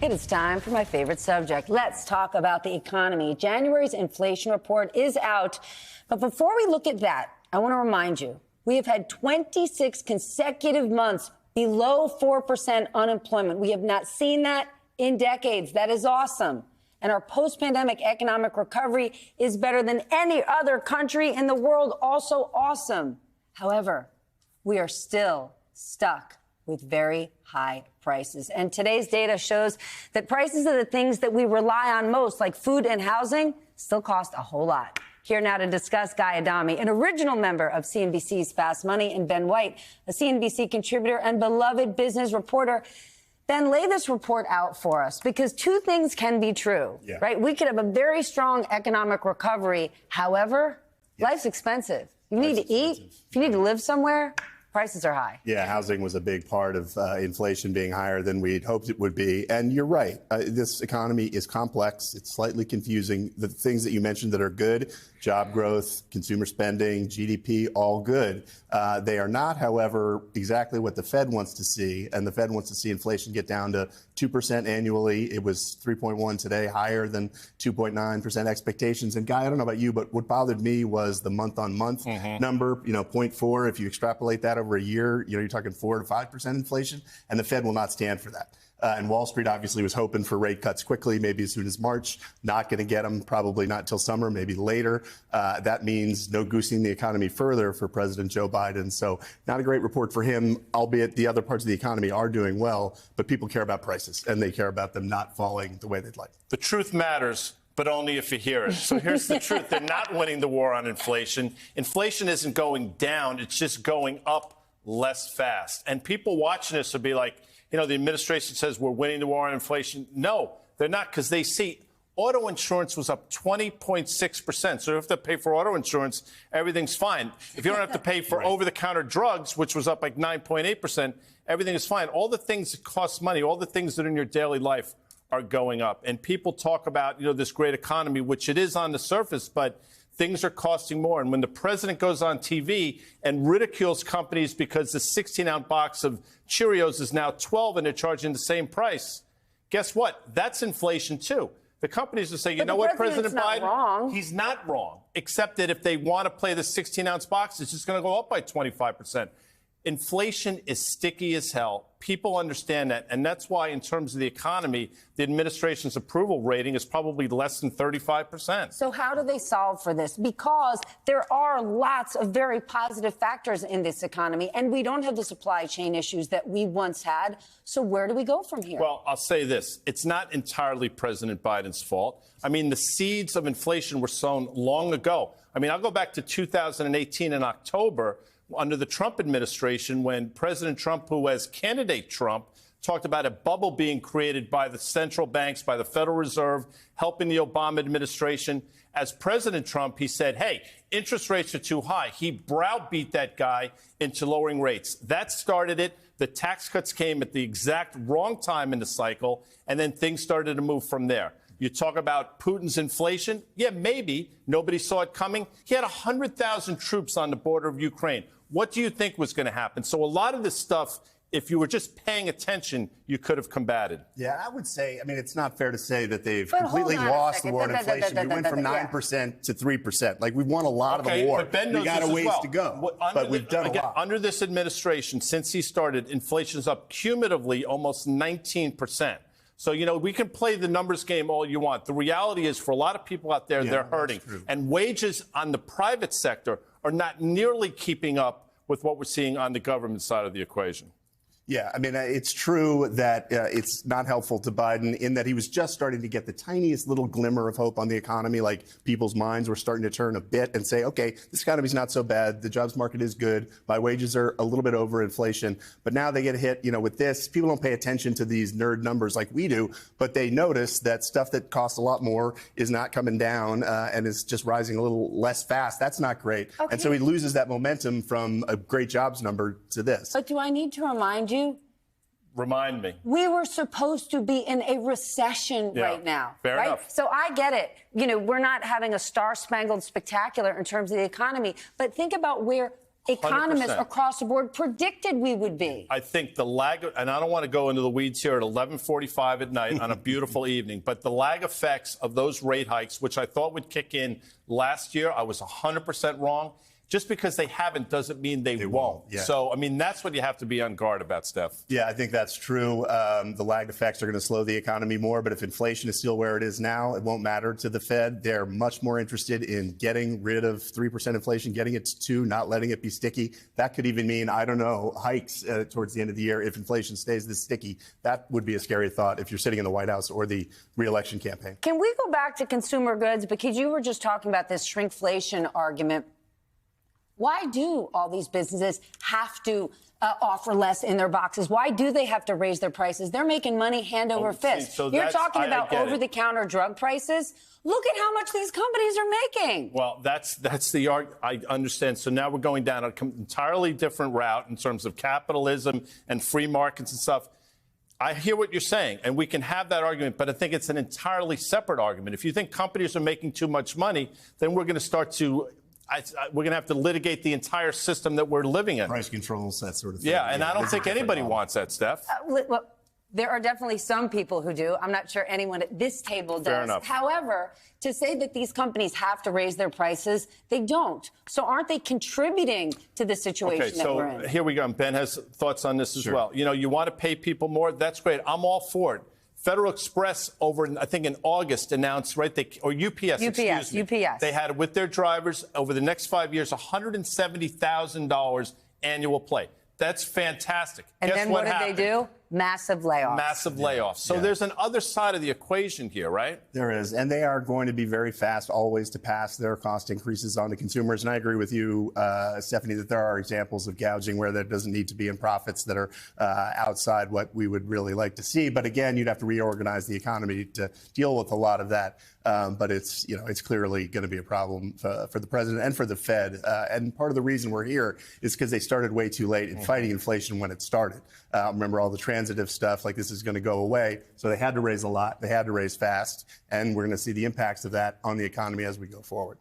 It is time for my favorite subject. Let's talk about the economy. January's inflation report is out. But before we look at that, I want to remind you, we have had 26 consecutive months below 4% unemployment. We have not seen that in decades. That is awesome. And our post-pandemic economic recovery is better than any other country in the world. Also awesome. However, we are still stuck with very high prices. And today's data shows that prices of the things that we rely on most, like food and housing, still cost a whole lot. Here now to discuss, Guy Adami, an original member of CNBC's Fast Money, and Ben White, a CNBC contributor and beloved business reporter. Ben, lay this report out for us, because two things can be true, right? We could have a very strong economic recovery. However, life's expensive. You need to eat. If you need to live somewhere, prices are high. Yeah, housing was a big part of inflation being higher than we'd hoped it would be. And you're right. This economy is complex. It's slightly confusing. The things that you mentioned that are good, job growth, consumer spending, GDP, all good. They are not, however, exactly what the Fed wants to see. And the Fed wants to see inflation get down to 2% annually. It was 3.1 today, higher than 2.9% expectations. And Guy, I don't know about you, but what bothered me was the month-on-month number, 0.4. If you extrapolate that over a year, you're talking 4 to 5% inflation, and the Fed will not stand for that. And Wall Street obviously was hoping for rate cuts quickly, maybe as soon as March. Not going to get them, probably not till summer, maybe later. That means no goosing the economy further for President Joe Biden. So not a great report for him, albeit the other parts of the economy are doing well. But people care about prices, and they care about them not falling the way they'd like. The truth matters, but only if you hear it. So here's the truth. They're not winning the war on inflation. Inflation isn't going down. It's just going up less fast. And people watching this will be like, the administration says we're winning the war on inflation. No, they're not, because they see auto insurance was up 20.6%. So if you have to pay for auto insurance, everything's fine. If you don't have to pay for over-the-counter drugs, which was up like 9.8%, everything is fine. All the things that cost money, all the things that are in your daily life are going up. And people talk about, this great economy, which it is on the surface, but things are costing more. And when the president goes on TV and ridicules companies because the 16-ounce box of Cheerios is now 12 and they're charging the same price, guess what? That's inflation, too. The companies will say, you know what, President Biden? Wrong. He's not wrong, except that if they want to play the 16-ounce box, it's just going to go up by 25%. Inflation is sticky as hell. People understand that. And that's why, in terms of the economy, the administration's approval rating is probably less than 35%. So how do they solve for this? Because there are lots of very positive factors in this economy, and we don't have the supply chain issues that we once had. So where do we go from here? Well, I'll say this. It's not entirely President Biden's fault. I mean, the seeds of inflation were sown long ago. I mean, I'll go back to 2018 in October, under the Trump administration, when President Trump, who as candidate Trump, talked about a bubble being created by the central banks, by the Federal Reserve, helping the Obama administration. As President Trump, he said, hey, interest rates are too high. He browbeat that guy into lowering rates. That started it. The tax cuts came at the exact wrong time in the cycle, and then things started to move from there. You talk about Putin's inflation. Yeah, maybe. Nobody saw it coming. He had 100,000 troops on the border of Ukraine. What do you think was going to happen? So a lot of this stuff, if you were just paying attention, you could have combated. Yeah, I would say, it's not fair to say that they've completely lost the war on inflation. We went from 9% to 3%. Like, we've won a lot of the war. But Ben knows we got a ways to go. But we've done a lot. Under this administration, since he started, inflation's up cumulatively almost 19%. So, we can play the numbers game all you want. The reality is, for a lot of people out there, they're hurting. And wages on the private sector are not nearly keeping up with what we're seeing on the government side of the equation. Yeah, it's true that it's not helpful to Biden in that he was just starting to get the tiniest little glimmer of hope on the economy. Like, people's minds were starting to turn a bit and say, okay, this economy's not so bad. The jobs market is good. My wages are a little bit over inflation. But now they get hit, with this. People don't pay attention to these nerd numbers like we do, but they notice that stuff that costs a lot more is not coming down and is just rising a little less fast. That's not great. Okay. And so he loses that momentum from a great jobs number to this. But do I need to remind you? Remind me. We were supposed to be in a recession right now. Fair enough. So I get it. We're not having a star-spangled spectacular in terms of the economy. But think about where economists 100%. across the board predicted we would be. I think the lag, and I don't want to go into the weeds here at 11:45 at night on a beautiful evening, but the lag effects of those rate hikes, which I thought would kick in last year, I was 100% wrong. Just because they haven't doesn't mean they won't. Yeah. So, I mean, that's what you have to be on guard about, Steph. Yeah, I think that's true. The lagged effects are going to slow the economy more, but if inflation is still where it is now, it won't matter to the Fed. They're much more interested in getting rid of 3% inflation, getting it to 2, not letting it be sticky. That could even mean, I don't know, hikes towards the end of the year if inflation stays this sticky. That would be a scary thought if you're sitting in the White House or the re-election campaign. Can we go back to consumer goods? Because you were just talking about this shrinkflation argument. Why do all these businesses have to offer less in their boxes? Why do they have to raise their prices? They're making money hand over fist. So You're talking about I over-the-counter drug prices. Look at how much these companies are making. Well, that's the argument. I understand. So now we're going down an entirely different route in terms of capitalism and free markets and stuff. I hear what you're saying, and we can have that argument, but I think it's an entirely separate argument. If you think companies are making too much money, then we're going to start to we're going to have to litigate the entire system that we're living in. Price controls, that sort of thing. Yeah, and I don't think anybody wants that, Steph. Well, there are definitely some people who do. I'm not sure anyone at this table does. Fair enough. However, to say that these companies have to raise their prices, they don't. So aren't they contributing to the situation that we're in? Here we go. Ben has thoughts on this as well. You know, you want to pay people more? That's great. I'm all for it. Federal Express I think in August announced, right, or UPS, excuse me. UPS. They had with their drivers over the next 5 years, $170,000 annual pay. That's fantastic. And Guess then what did happened? they do? Massive layoffs. Massive layoffs. So there's an other side of the equation here, right? There is, and they are going to be very fast always to pass their cost increases on to consumers. And I agree with you, Stephanie, that there are examples of gouging where there doesn't need to be in profits that are outside what we would really like to see. But again, you'd have to reorganize the economy to deal with a lot of that. But it's clearly going to be a problem for the president and for the Fed. And part of the reason we're here is because they started way too late in fighting inflation when it started. Remember all the transitive stuff like this is going to go away. So they had to raise a lot. They had to raise fast. And we're going to see the impacts of that on the economy as we go forward.